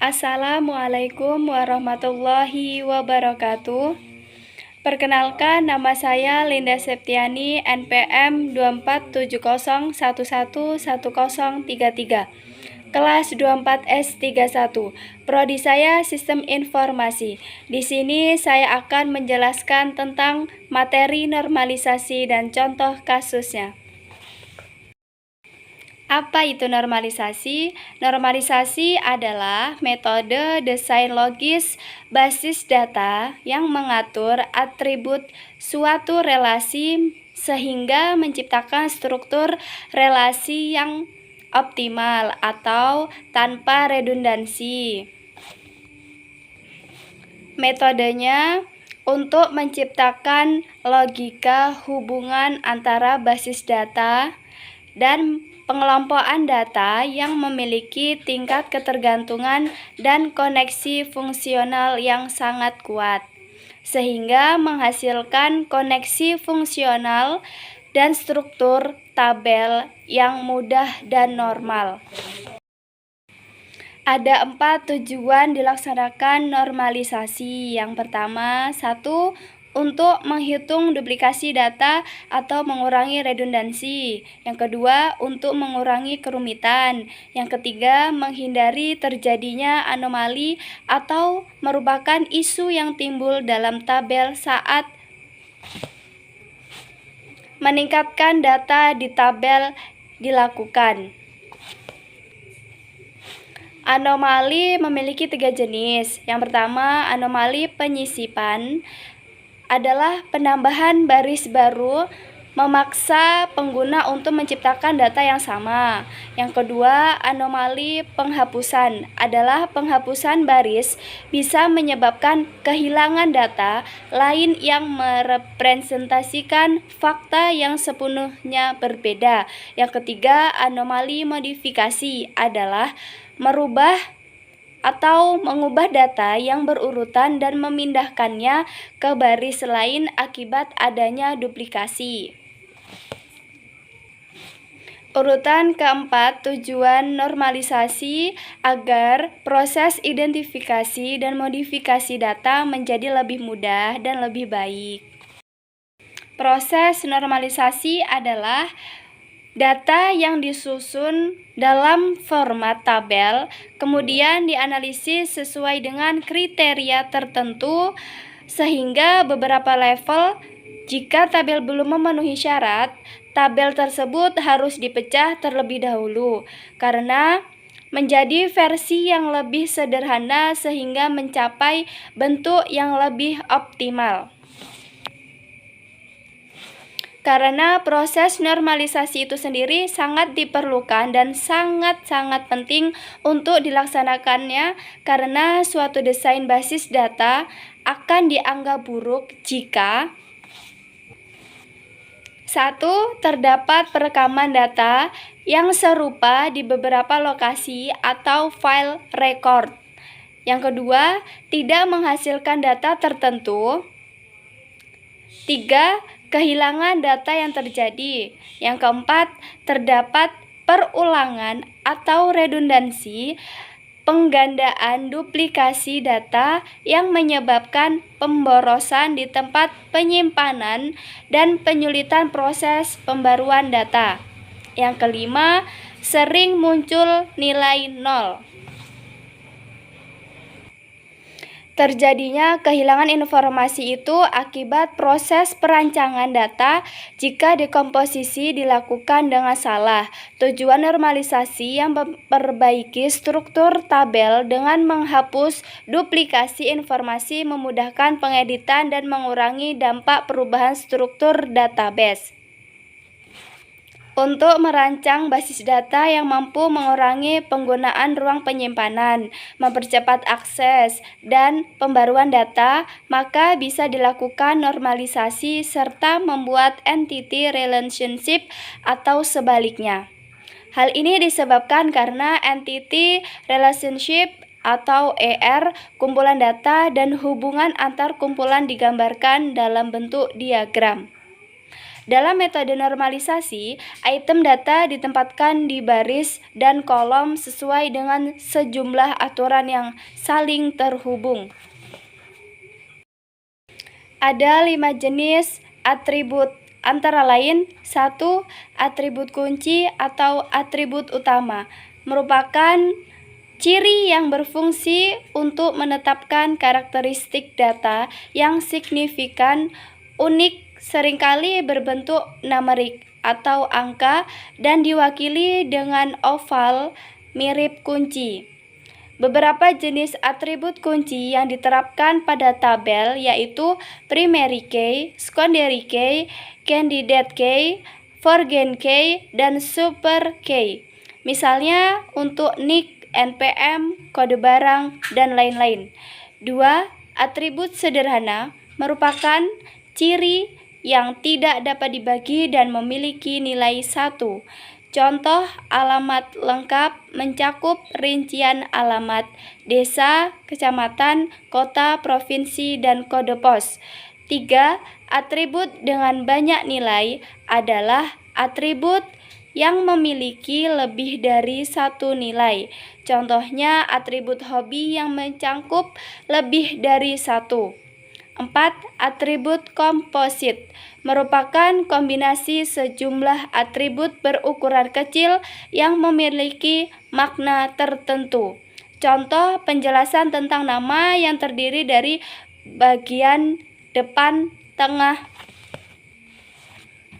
Assalamualaikum warahmatullahi wabarakatuh. Perkenalkan, nama saya Linda Septiani, NPM 2470111033, kelas 24S31. Prodi saya Sistem Informasi. Di sini saya akan menjelaskan tentang materi normalisasi dan contoh kasusnya. Apa itu normalisasi? Normalisasi adalah metode desain logis basis data yang mengatur atribut suatu relasi sehingga menciptakan struktur relasi yang optimal atau tanpa redundansi. Metodenya untuk menciptakan logika hubungan antara basis data dan pengelompokan data yang memiliki tingkat ketergantungan dan koneksi fungsional yang sangat kuat, sehingga menghasilkan koneksi fungsional dan struktur tabel yang mudah dan normal. Ada 4 tujuan dilaksanakan normalisasi. Yang pertama, 1. Untuk menghitung duplikasi data atau mengurangi redundansi. Yang kedua, untuk mengurangi kerumitan. Yang ketiga, menghindari terjadinya anomali atau merupakan isu yang timbul dalam tabel saat meningkatkan data di tabel dilakukan. Anomali memiliki 3 jenis. Yang pertama, anomali penyisipan adalah penambahan baris baru memaksa pengguna untuk menciptakan data yang sama. Yang kedua, anomali penghapusan adalah penghapusan baris bisa menyebabkan kehilangan data lain yang merepresentasikan fakta yang sepenuhnya berbeda. Yang ketiga, anomali modifikasi adalah merubah atau mengubah data yang berurutan dan memindahkannya ke baris lain akibat adanya duplikasi. Urutan keempat, tujuan normalisasi agar proses identifikasi dan modifikasi data menjadi lebih mudah dan lebih baik. Proses normalisasi adalah data yang disusun dalam format tabel, kemudian dianalisis sesuai dengan kriteria tertentu sehingga beberapa level. Jika tabel belum memenuhi syarat, tabel tersebut harus dipecah terlebih dahulu karena menjadi versi yang lebih sederhana sehingga mencapai bentuk yang lebih optimal. Karena proses normalisasi itu sendiri sangat diperlukan dan sangat-sangat penting untuk dilaksanakannya karena suatu desain basis data akan dianggap buruk jika 1. Terdapat perekaman data yang serupa di beberapa lokasi atau file record. Yang kedua, tidak menghasilkan data tertentu. 3. Kehilangan data yang terjadi. Yang keempat, terdapat perulangan atau redundansi, penggandaan duplikasi data yang menyebabkan pemborosan di tempat penyimpanan dan penyulitan proses pembaruan data. Yang kelima, sering muncul nilai 0. Terjadinya kehilangan informasi itu akibat proses perancangan data jika dekomposisi dilakukan dengan salah. Tujuan normalisasi yang memperbaiki struktur tabel dengan menghapus duplikasi informasi, memudahkan pengeditan dan mengurangi dampak perubahan struktur database. Untuk merancang basis data yang mampu mengurangi penggunaan ruang penyimpanan, mempercepat akses, dan pembaruan data, maka bisa dilakukan normalisasi serta membuat entity relationship atau sebaliknya. Hal ini disebabkan karena entity relationship atau ER, kumpulan data dan hubungan antar kumpulan digambarkan dalam bentuk diagram. Dalam metode normalisasi, item data ditempatkan di baris dan kolom sesuai dengan sejumlah aturan yang saling terhubung. Ada 5 jenis atribut, antara lain 1. Atribut kunci atau atribut utama, merupakan ciri yang berfungsi untuk menetapkan karakteristik data yang signifikan, unik, seringkali berbentuk numerik atau angka dan diwakili dengan oval mirip kunci. Beberapa jenis atribut kunci yang diterapkan pada tabel yaitu primary key, secondary key, candidate key, foreign key, dan super key. Misalnya untuk nick, NPM, kode barang, dan lain-lain. 2. Atribut sederhana merupakan ciri yang tidak dapat dibagi dan memiliki nilai 1. Contoh alamat lengkap mencakup rincian alamat, desa, kecamatan, kota, provinsi, dan kode pos. 3. Atribut dengan banyak nilai adalah atribut yang memiliki lebih dari 1 nilai. Contohnya atribut hobi yang mencakup lebih dari 1. 4. Atribut komposit merupakan kombinasi sejumlah atribut berukuran kecil yang memiliki makna tertentu. Contoh penjelasan tentang nama yang terdiri dari bagian depan, tengah,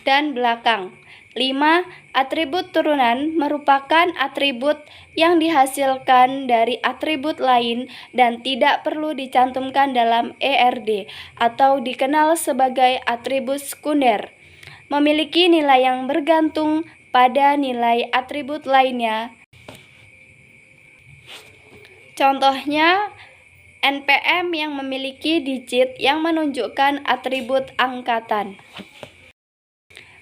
dan belakang. 5. Atribut turunan merupakan atribut yang dihasilkan dari atribut lain dan tidak perlu dicantumkan dalam ERD atau dikenal sebagai atribut sekunder. Memiliki nilai yang bergantung pada nilai atribut lainnya. Contohnya NPM yang memiliki digit yang menunjukkan atribut angkatan.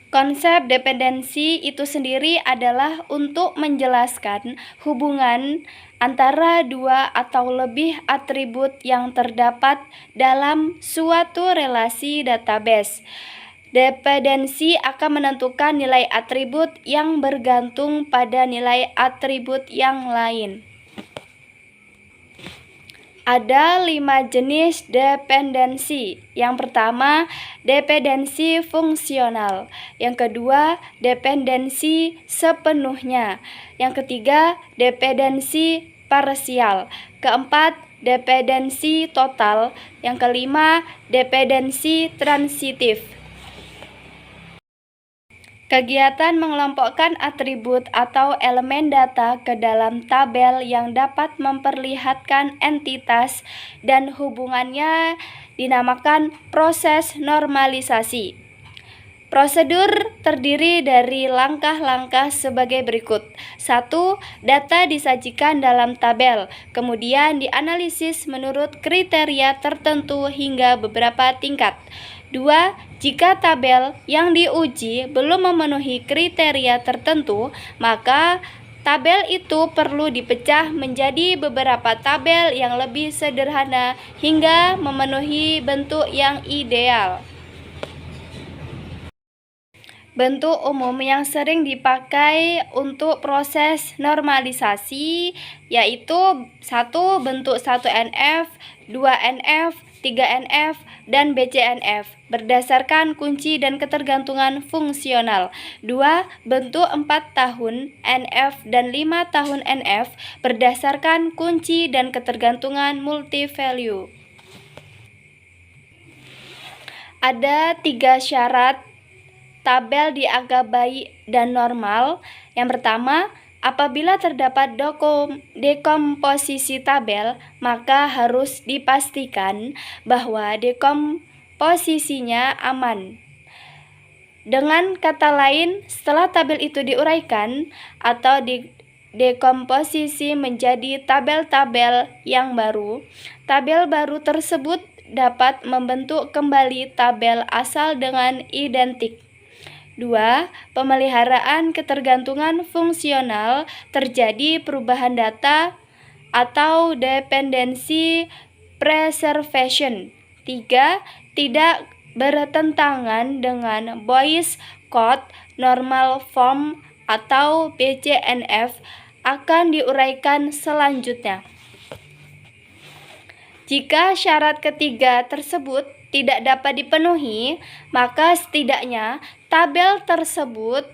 Konsep dependensi itu sendiri adalah untuk menjelaskan hubungan antara dua atau lebih atribut yang terdapat dalam suatu relasi database. Dependensi akan menentukan nilai atribut yang bergantung pada nilai atribut yang lain. Ada 5 jenis dependensi. Yang pertama, dependensi fungsional. Yang kedua, dependensi sepenuhnya. Yang ketiga, dependensi parsial. Keempat, dependensi total. Yang kelima, dependensi transitif. Kegiatan mengelompokkan atribut atau elemen data ke dalam tabel yang dapat memperlihatkan entitas dan hubungannya dinamakan proses normalisasi. Prosedur terdiri dari langkah-langkah sebagai berikut. 1. Data disajikan dalam tabel, kemudian dianalisis menurut kriteria tertentu hingga beberapa tingkat. 2. Jika tabel yang diuji belum memenuhi kriteria tertentu, maka tabel itu perlu dipecah menjadi beberapa tabel yang lebih sederhana hingga memenuhi bentuk yang ideal. Bentuk umum yang sering dipakai untuk proses normalisasi yaitu 1. Bentuk 1NF, 2NF, 3NF, dan BCNF berdasarkan kunci dan ketergantungan fungsional. 2. Bentuk 4 tahun NF dan 5 tahun NF berdasarkan kunci dan ketergantungan multi-value. Ada 3 syarat tabel dianggap baik dan normal. Yang pertama, apabila terdapat dekomposisi tabel, maka harus dipastikan bahwa dekomposisinya aman. Dengan kata lain, setelah tabel itu diuraikan atau dekomposisi menjadi tabel-tabel yang baru, tabel baru tersebut dapat membentuk kembali tabel asal dengan identik. 2. Pemeliharaan ketergantungan fungsional terjadi perubahan data atau dependency preservation. 3. Tidak bertentangan dengan Boyce Codd Normal Form atau BCNF akan diuraikan selanjutnya. Jika syarat ketiga tersebut tidak dapat dipenuhi, maka setidaknya tabel tersebut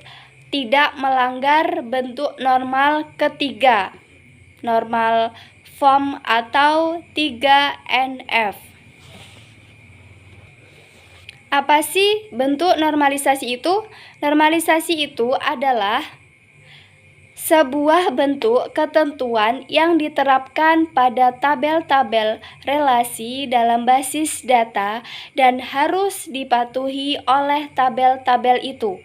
tidak melanggar bentuk normal ketiga, normal form atau 3NF. Apa sih bentuk normalisasi itu? Normalisasi itu adalah sebuah bentuk ketentuan yang diterapkan pada tabel-tabel relasi dalam basis data dan harus dipatuhi oleh tabel-tabel itu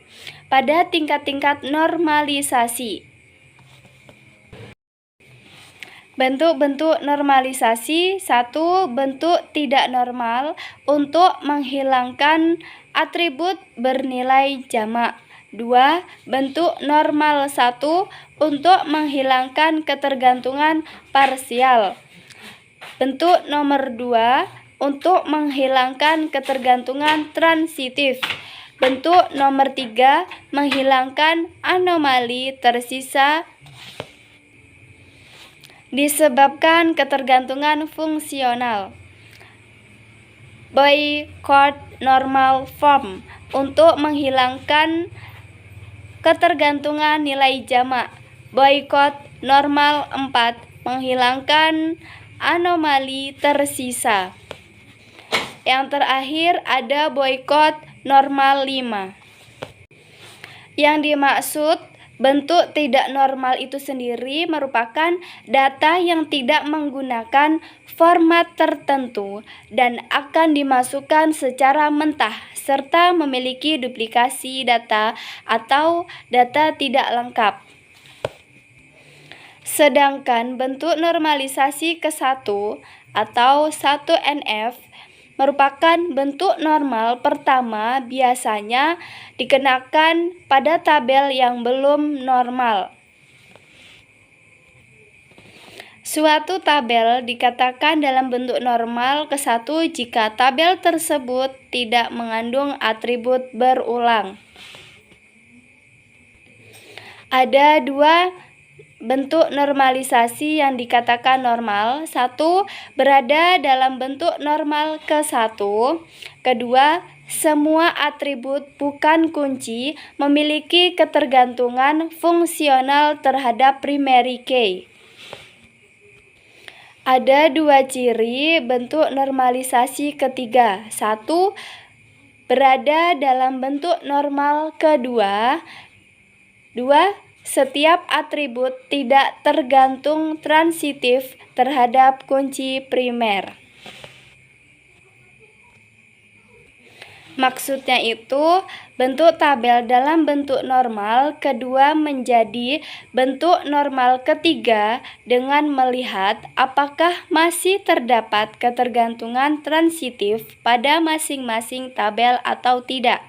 pada tingkat-tingkat normalisasi. Bentuk-bentuk normalisasi. 1. Bentuk tidak normal untuk menghilangkan atribut bernilai jamak. 2. Bentuk normal 1 untuk menghilangkan ketergantungan parsial. Bentuk nomor 2 untuk menghilangkan ketergantungan transitif. Bentuk nomor 3 menghilangkan anomali tersisa disebabkan ketergantungan fungsional. Boycott normal form untuk menghilangkan ketergantungan nilai jamak. Boycott normal 4 menghilangkan anomali tersisa. Yang terakhir ada boycott normal 5. Yang dimaksud bentuk tidak normal itu sendiri merupakan data yang tidak menggunakan format tertentu dan akan dimasukkan secara mentah serta memiliki duplikasi data atau data tidak lengkap. Sedangkan bentuk normalisasi ke-1 atau 1NF merupakan bentuk normal pertama, biasanya dikenakan pada tabel yang belum normal. Suatu tabel dikatakan dalam bentuk normal ke-1 jika tabel tersebut tidak mengandung atribut berulang. Ada dua bentuk normalisasi yang dikatakan normal. 1. Berada dalam bentuk normal ke-1. Kedua, semua atribut bukan kunci memiliki ketergantungan fungsional terhadap primary key. Ada dua ciri bentuk normalisasi ketiga. 1. Berada dalam bentuk normal kedua. 2. Setiap atribut tidak tergantung transitif terhadap kunci primer. Maksudnya itu, bentuk tabel dalam bentuk normal kedua menjadi bentuk normal ketiga dengan melihat apakah masih terdapat ketergantungan transitif pada masing-masing tabel atau tidak.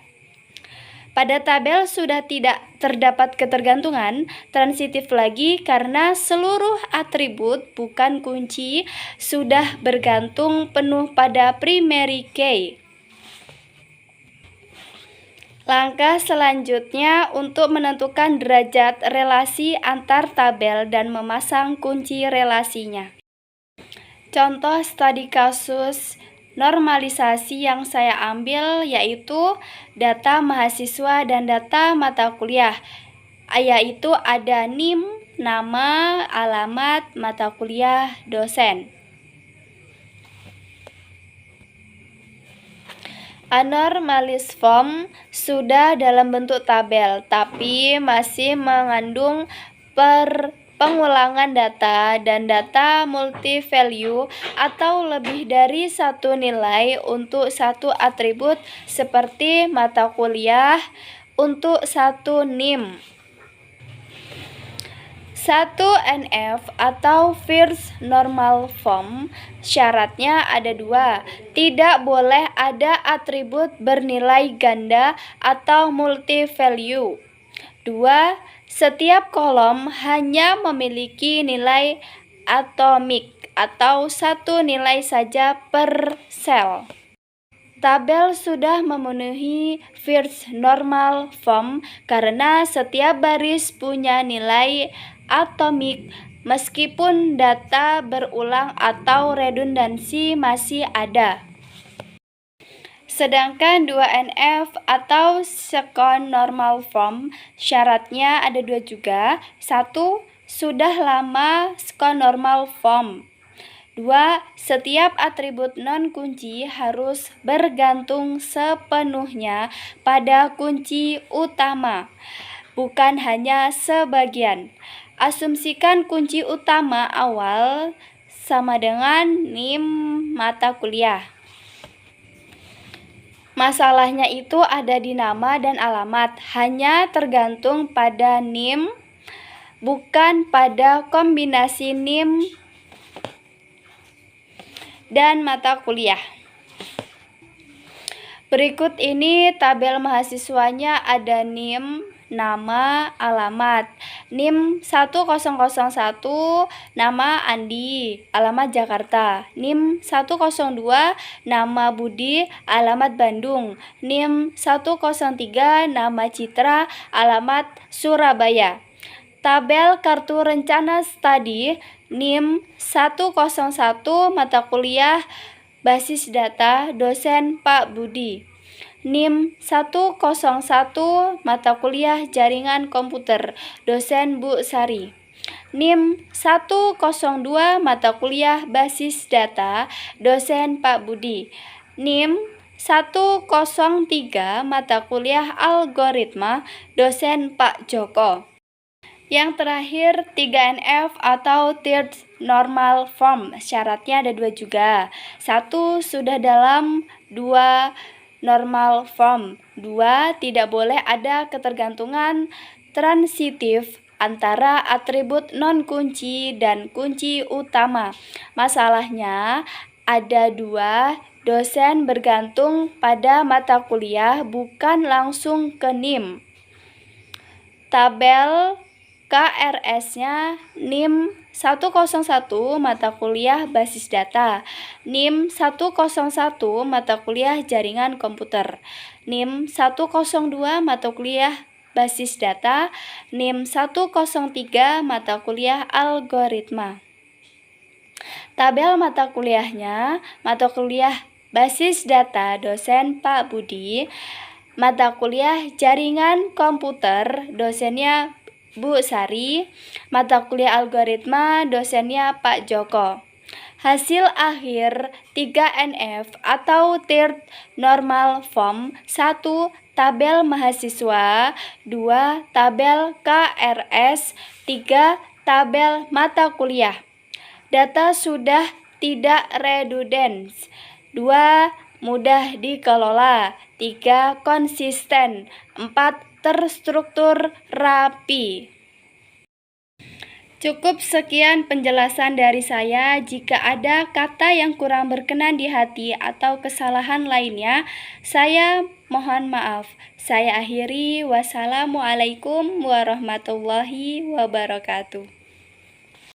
Pada tabel sudah tidak terdapat ketergantungan transitif lagi karena seluruh atribut bukan kunci sudah bergantung penuh pada primary key. Langkah selanjutnya untuk menentukan derajat relasi antar tabel dan memasang kunci relasinya. Contoh studi kasus normalisasi yang saya ambil yaitu data mahasiswa dan data mata kuliah, yaitu ada NIM, nama, alamat, mata kuliah, dosen. Anormalis form sudah dalam bentuk tabel, tapi masih mengandung pengulangan data dan data multi-value atau lebih dari satu nilai untuk satu atribut seperti mata kuliah untuk satu NIM. 1NF atau First Normal Form syaratnya ada dua. Tidak boleh ada atribut bernilai ganda atau multi-value. 2. Setiap kolom hanya memiliki nilai atomik atau satu nilai saja per sel. Tabel sudah memenuhi first normal form karena setiap baris punya nilai atomik meskipun data berulang atau redundansi masih ada. Sedangkan 2NF atau second normal form syaratnya ada dua juga. 1. Sudah lama second normal form. 2. Setiap atribut non-kunci harus bergantung sepenuhnya pada kunci utama, bukan hanya sebagian. Asumsikan kunci utama awal sama dengan NIM mata kuliah. Masalahnya itu ada di nama dan alamat, hanya tergantung pada NIM, bukan pada kombinasi NIM dan mata kuliah. Berikut ini tabel mahasiswanya, ada NIM, nama, alamat. NIM 1001, nama Andi, alamat Jakarta. NIM 102, nama Budi, alamat Bandung. NIM 103, nama Citra, alamat Surabaya. Tabel kartu rencana studi NIM 101 mata kuliah basis data dosen Pak Budi. NIM 101 mata kuliah jaringan komputer dosen Bu Sari. NIM 102 mata kuliah basis data dosen Pak Budi. NIM 103 mata kuliah algoritma dosen Pak Joko. Yang terakhir 3NF atau third normal form, syaratnya ada dua juga. 1. Sudah dalam 2 normal form. 2. Tidak boleh ada ketergantungan transitif antara atribut non-kunci dan kunci utama. Masalahnya ada dua, dosen bergantung pada mata kuliah bukan langsung ke NIM. Tabel KRS-nya NIM 101 mata kuliah basis data, NIM 101 mata kuliah jaringan komputer, NIM 102 mata kuliah basis data, NIM 103 mata kuliah algoritma. Tabel mata kuliahnya, mata kuliah basis data dosen Pak Budi, mata kuliah jaringan komputer dosennya Bu Sari, mata kuliah algoritma dosennya Pak Joko. Hasil akhir 3NF atau third normal form: 1. Tabel mahasiswa, 2. Tabel KRS, 3. Tabel mata kuliah. Data sudah tidak redundans. 2. Mudah dikelola. 3. Konsisten. 4. Terstruktur rapi. Cukup sekian penjelasan dari saya. Jika ada kata yang kurang berkenan di hati atau kesalahan lainnya, saya mohon maaf. Saya akhiri. Wassalamualaikum warahmatullahi wabarakatuh.